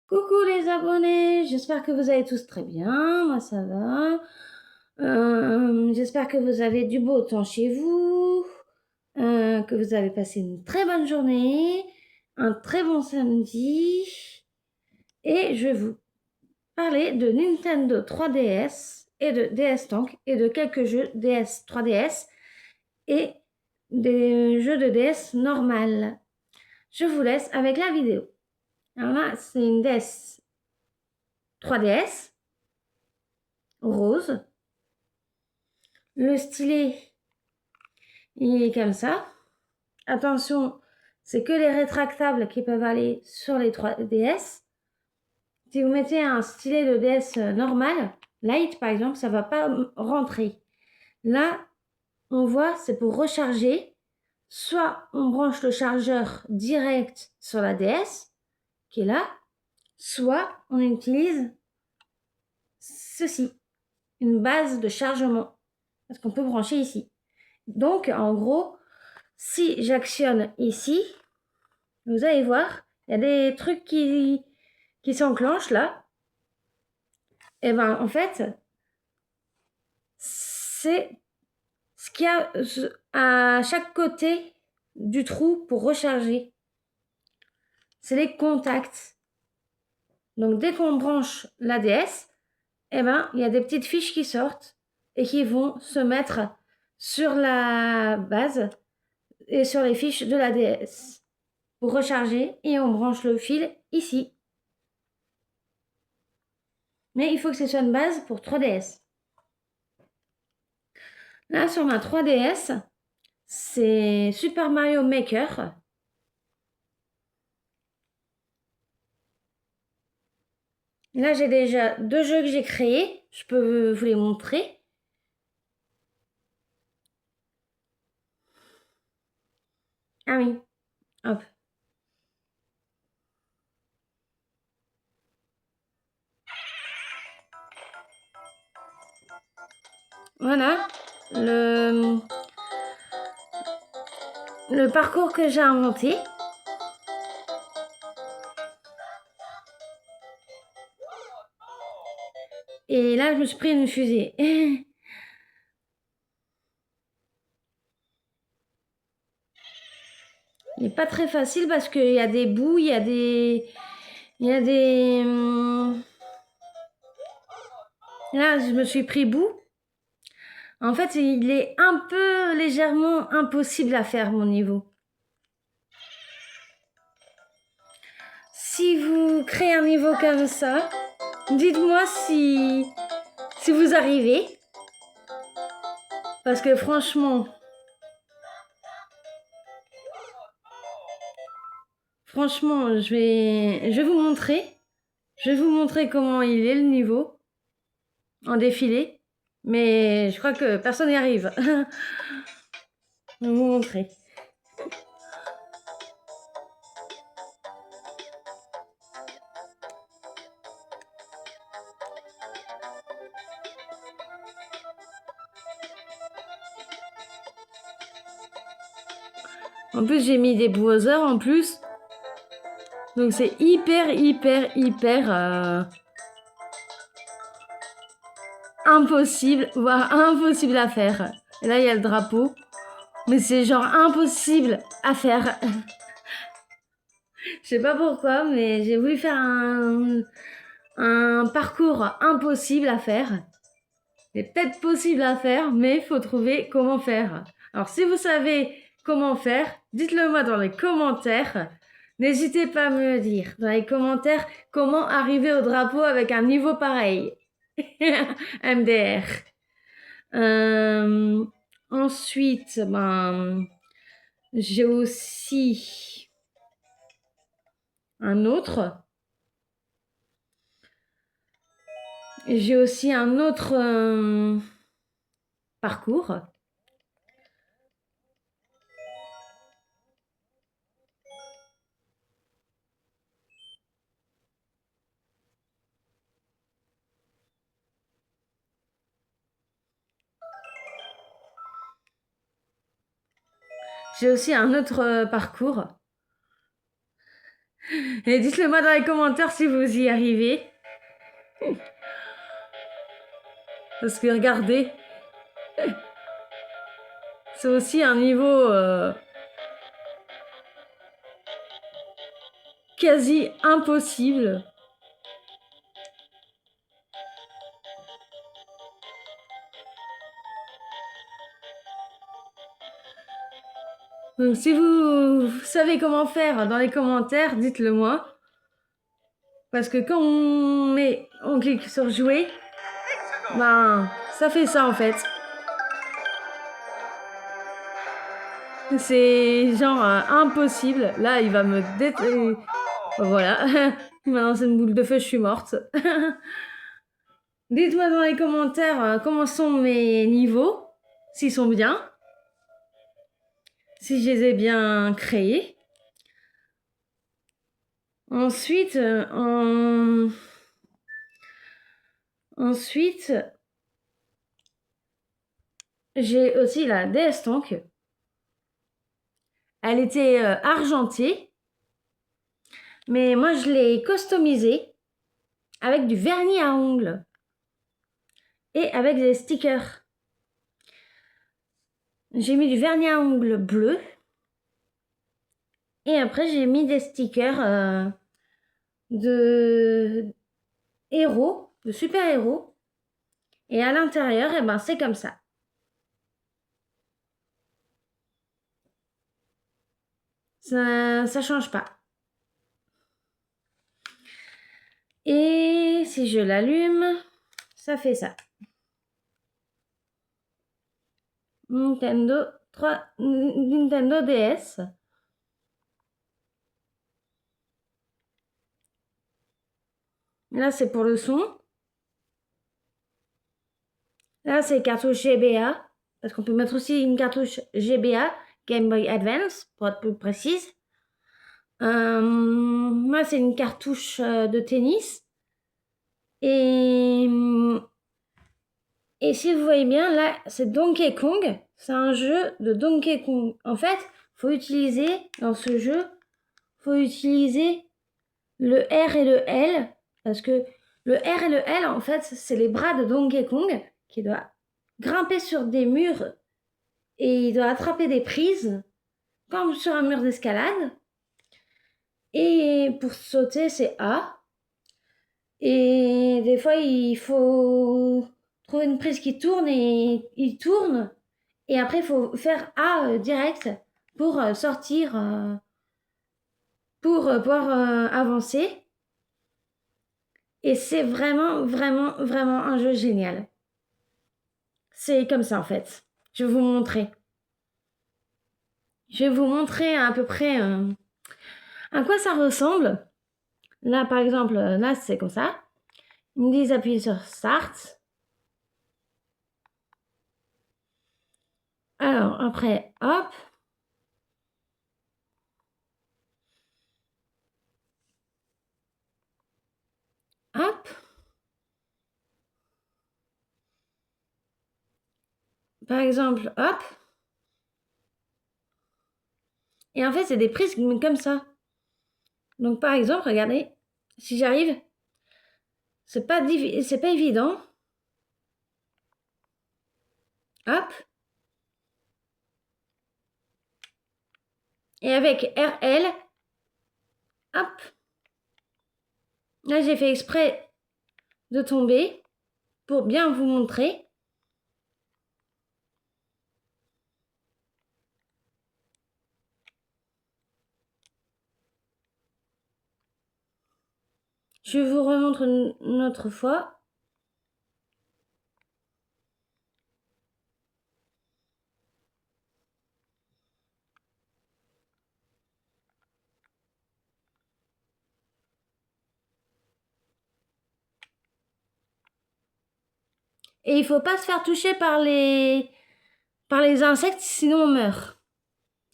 Coucou les abonnés, j'espère que vous allez tous très bien, moi ça va. J'espère que vous avez du beau temps chez vous, que vous avez passé une très bonne journée, un très bon samedi. Et je vais vous parler de Nintendo 3DS et de DS Tank et de quelques jeux DS 3DS et des jeux de DS normal. Je vous laisse avec la vidéo. Alors là, c'est une DS 3DS rose. Le stylet, il est comme ça. Attention, c'est que les rétractables qui peuvent aller sur les 3DS. Si vous mettez un stylet de DS normal, light par exemple, ça ne va pas rentrer. Là, on voit, c'est pour recharger. Soit on branche le chargeur direct sur la DS, qui est là, soit on utilise ceci, une base de chargement, parce qu'on peut brancher ici. Donc, en gros, si j'actionne ici, vous allez voir, il y a des trucs qui s'enclenchent là. Et ben en fait, c'est ce qu'il y a à chaque côté du trou pour recharger. C'est les contacts. Donc dès qu'on branche l'ADS, et ben il y a des petites fiches qui sortent et qui vont se mettre sur la base et sur les fiches de l'ADS pour recharger, et on branche le fil ici. Mais il faut que ce soit une base pour 3DS. Là, sur ma 3DS, c'est Super Mario Maker. Là, j'ai déjà 2 jeux que j'ai créés. Je peux vous les montrer. Ah oui, hop. Voilà le parcours que j'ai inventé. Et là, je me suis pris une fusée. Il n'est pas très facile parce qu'il y a des bouts, il y a des... Là, je me suis pris bout. En fait, il est un peu légèrement impossible à faire, mon niveau. Si vous créez un niveau comme ça, dites-moi si vous arrivez. Parce que franchement, je vais vous montrer. Je vais vous montrer comment il est le niveau en défilé. Mais je crois que personne n'y arrive. Je vais vous montrer. En plus, j'ai mis des Bowser en plus. Donc c'est hyper impossible, voire impossible à faire. Et là, il y a le drapeau. Mais c'est genre impossible à faire. Je sais pas pourquoi, mais j'ai voulu faire un parcours impossible à faire. C'est peut-être possible à faire, mais il faut trouver comment faire. Alors, si vous savez comment faire, dites-le moi dans les commentaires. N'hésitez pas à me le dire dans les commentaires comment arriver au drapeau avec un niveau pareil. MDR. Ensuite, j'ai aussi un autre. J'ai aussi un autre parcours. J'ai aussi un autre parcours. Et dites-le moi dans les commentaires si vous y arrivez. Parce que regardez, c'est aussi un niveau quasi impossible. Donc si vous savez comment faire dans les commentaires, dites-le moi. Parce que quand on clique sur jouer, ben ça fait ça en fait. C'est genre impossible. Là, il va me voilà. Maintenant, c'est une boule de feu, je suis morte. Dites-moi dans les commentaires comment sont mes niveaux, s'ils sont bien, si je les ai bien créés. Ensuite, j'ai aussi la DS Tank. Elle était argentée, mais moi je l'ai customisée avec du vernis à ongles et avec des stickers. J'ai mis du vernis à ongles bleu et après j'ai mis des stickers de héros, de super-héros. Et à l'intérieur, eh ben, c'est comme ça. Ça change pas. Et si je l'allume, ça fait ça. Nintendo DS. Là, c'est pour le son. Là, c'est cartouche GBA. Parce qu'on peut mettre aussi une cartouche GBA, Game Boy Advance, pour être plus précise. Moi, c'est une cartouche de tennis. Et si vous voyez bien, là, c'est Donkey Kong. C'est un jeu de Donkey Kong. En fait, faut utiliser, dans ce jeu, faut utiliser le R et le L. Parce que le R et le L, en fait, c'est les bras de Donkey Kong qui doit grimper sur des murs et il doit attraper des prises, comme sur un mur d'escalade. Et pour sauter, c'est A. Et des fois, il faut trouver une prise qui tourne et il tourne. Et après, il faut faire A direct pour sortir, pour pouvoir avancer. Et c'est vraiment, vraiment, vraiment un jeu génial. C'est comme ça en fait. Je vais vous montrer. Je vais vous montrer à peu près à quoi ça ressemble. Là, par exemple, là, c'est comme ça. Ils me disent appuyer sur Start. Alors, après, hop. Hop. Par exemple, hop. Et en fait, c'est des prises comme ça. Donc, par exemple, regardez. Si j'arrive, c'est pas évident. Hop. Et avec RL, hop. Là, j'ai fait exprès de tomber pour bien vous montrer. Je vous remontre une autre fois. Et il faut pas se faire toucher par les insectes, sinon on meurt.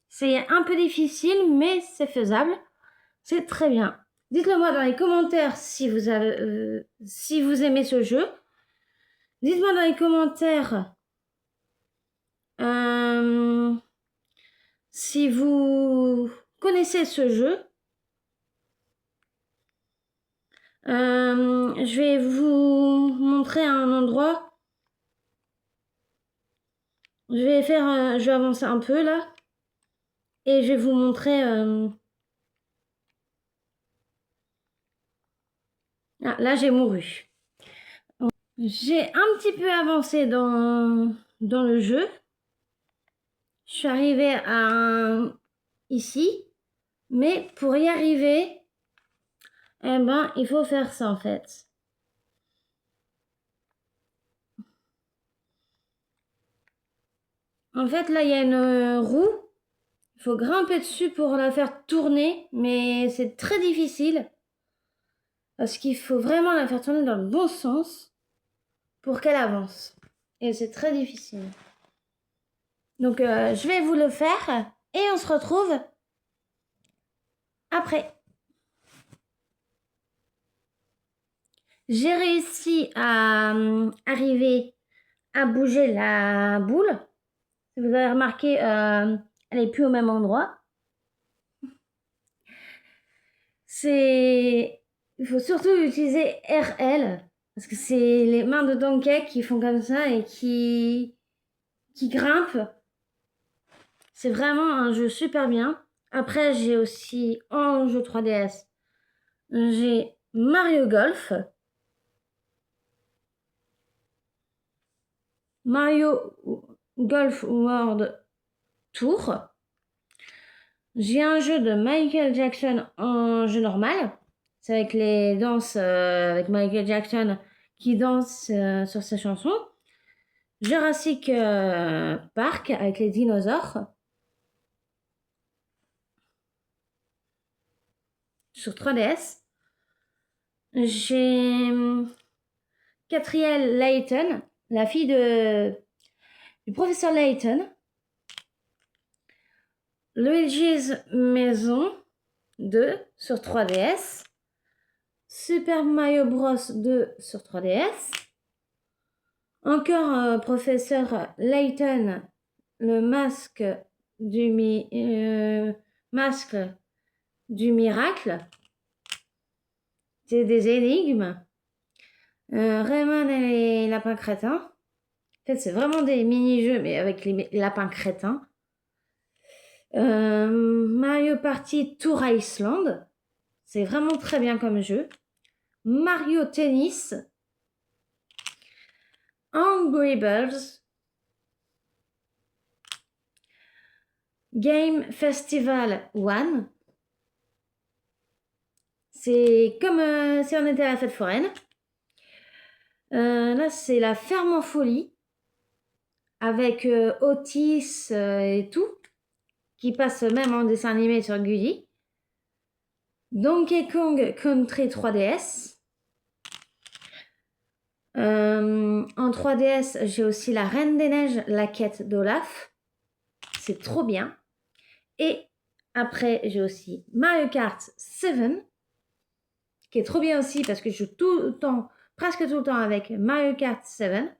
C'est un peu difficile, mais c'est faisable. C'est très bien. Dites-le moi dans les commentaires si vous aimez ce jeu. Dites-moi dans les commentaires si vous connaissez ce jeu. Je vais vous montrer un endroit. Je vais avancer un peu là. Et je vais vous montrer... Ah, là, j'ai mouru. J'ai un petit peu avancé dans le jeu. Je suis arrivée ici. Mais pour y arriver, eh ben, il faut faire ça en fait. En fait, là, il y a une roue. Il faut grimper dessus pour la faire tourner. Mais c'est très difficile. Parce qu'il faut vraiment la faire tourner dans le bon sens pour qu'elle avance. Et c'est très difficile. Donc, je vais vous le faire. Et on se retrouve après. J'ai réussi à arriver à bouger la boule. Si vous avez remarqué, elle n'est plus au même endroit. Il faut surtout utiliser RL. Parce que c'est les mains de Donkey qui font comme ça et qui grimpent. C'est vraiment un jeu super bien. Après, j'ai aussi en jeu 3DS, j'ai Mario Golf. Mario Golf World Tour. J'ai un jeu de Michael Jackson en jeu normal. C'est avec les danses avec Michael Jackson qui danse sur ses chansons. Jurassic Park avec les dinosaures. Sur 3DS. J'ai Catriel Layton, la fille du professeur Layton. Luigi's Maison 2 sur 3DS. Super Mario Bros 2 sur 3DS. Encore professeur Layton, le masque du miracle. C'est des énigmes. Rayman et les lapins crétins. En fait, c'est vraiment des mini-jeux, mais avec les lapins crétins. Mario Party Tour Iceland. C'est vraiment très bien comme jeu. Mario Tennis. Angry Birds. Game Festival 1. C'est comme si on était à la fête foraine. Là, c'est la ferme en folie. Avec Otis et tout. Qui passe même en dessin animé sur Gulli. Donkey Kong Country 3DS. En 3DS, j'ai aussi la Reine des Neiges, la quête d'Olaf. C'est trop bien. Et après, j'ai aussi Mario Kart 7, qui est trop bien aussi parce que je joue tout le temps, presque tout le temps avec Mario Kart 7.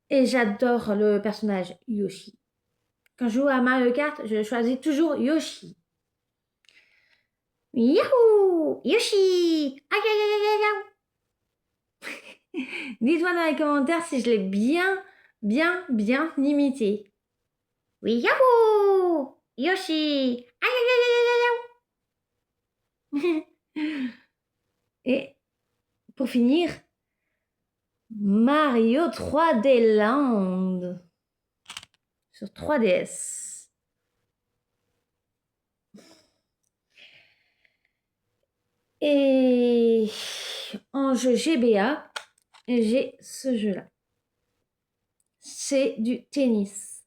Et j'adore le personnage Yoshi. Quand je joue à Mario Kart, je choisis toujours Yoshi. Yahoo! Yoshi! Aïe aïe aïe aïe aïe! Dites-moi dans les commentaires si je l'ai bien imité. Oui, yahoo! Yoshi! Aïe aïe aïe aïe aïe! Et pour finir, Mario 3D Land sur 3DS. Et en jeu GBA, j'ai ce jeu-là. C'est du tennis.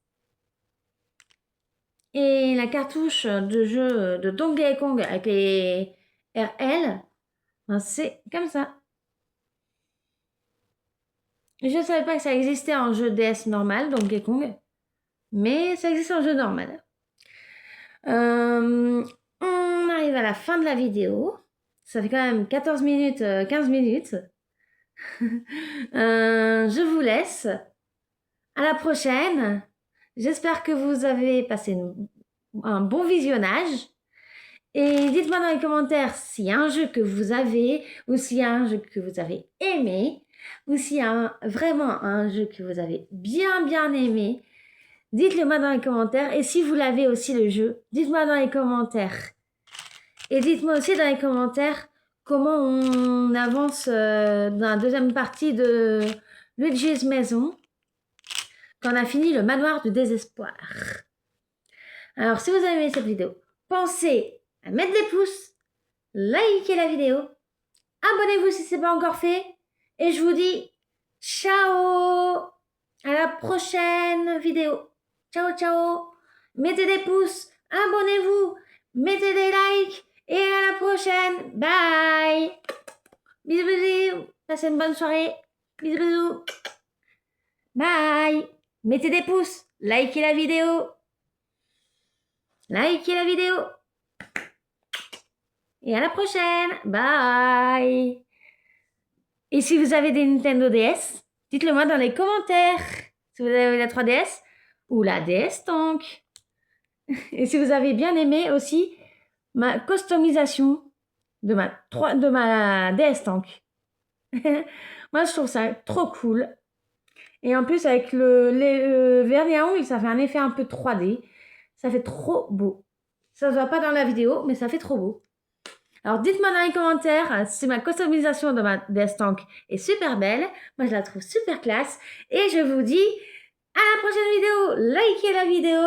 Et la cartouche de jeu de Donkey Kong avec les RL, ben c'est comme ça. Je ne savais pas que ça existait en jeu DS normal, Donkey Kong, mais ça existe en jeu normal. On arrive à la fin de la vidéo. Ça fait quand même 14 minutes, 15 minutes. Je vous laisse. À la prochaine. J'espère que vous avez passé un bon visionnage. Et dites-moi dans les commentaires s'il y a un jeu que vous avez, ou s'il y a un jeu que vous avez aimé, ou s'il y a vraiment un jeu que vous avez bien aimé. Dites-le moi dans les commentaires. Et si vous l'avez aussi le jeu, dites-moi dans les commentaires. Et dites-moi aussi dans les commentaires comment on avance dans la deuxième partie de Luigi's Maison, quand on a fini le manoir du désespoir. Alors, si vous avez aimé cette vidéo, pensez à mettre des pouces, liker la vidéo, abonnez-vous si ce n'est pas encore fait, et je vous dis ciao, à la prochaine vidéo. Ciao. Mettez des pouces, abonnez-vous, mettez des likes, et à la prochaine. Bye. Bisous. Passez une bonne soirée. Bisous. Bye. Mettez des pouces, likez la vidéo. Likez la vidéo. Et à la prochaine. Bye. Et si vous avez des Nintendo DS, dites-le moi dans les commentaires. Si vous avez la 3DS ou la DS Tank. Et si vous avez bien aimé aussi ma customisation de ma DS Tank. Moi, je trouve ça trop cool. Et en plus, avec le vernis à ongles, ça fait un effet un peu 3D. Ça fait trop beau. Ça se voit pas dans la vidéo, mais ça fait trop beau. Alors, dites-moi dans les commentaires si ma customisation de ma DS Tank est super belle. Moi, je la trouve super classe. Et je vous dis à la prochaine vidéo. Likez la vidéo.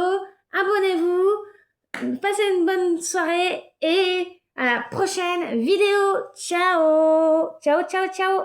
Abonnez-vous. Passez une bonne soirée. Et à la prochaine vidéo. Ciao. Ciao.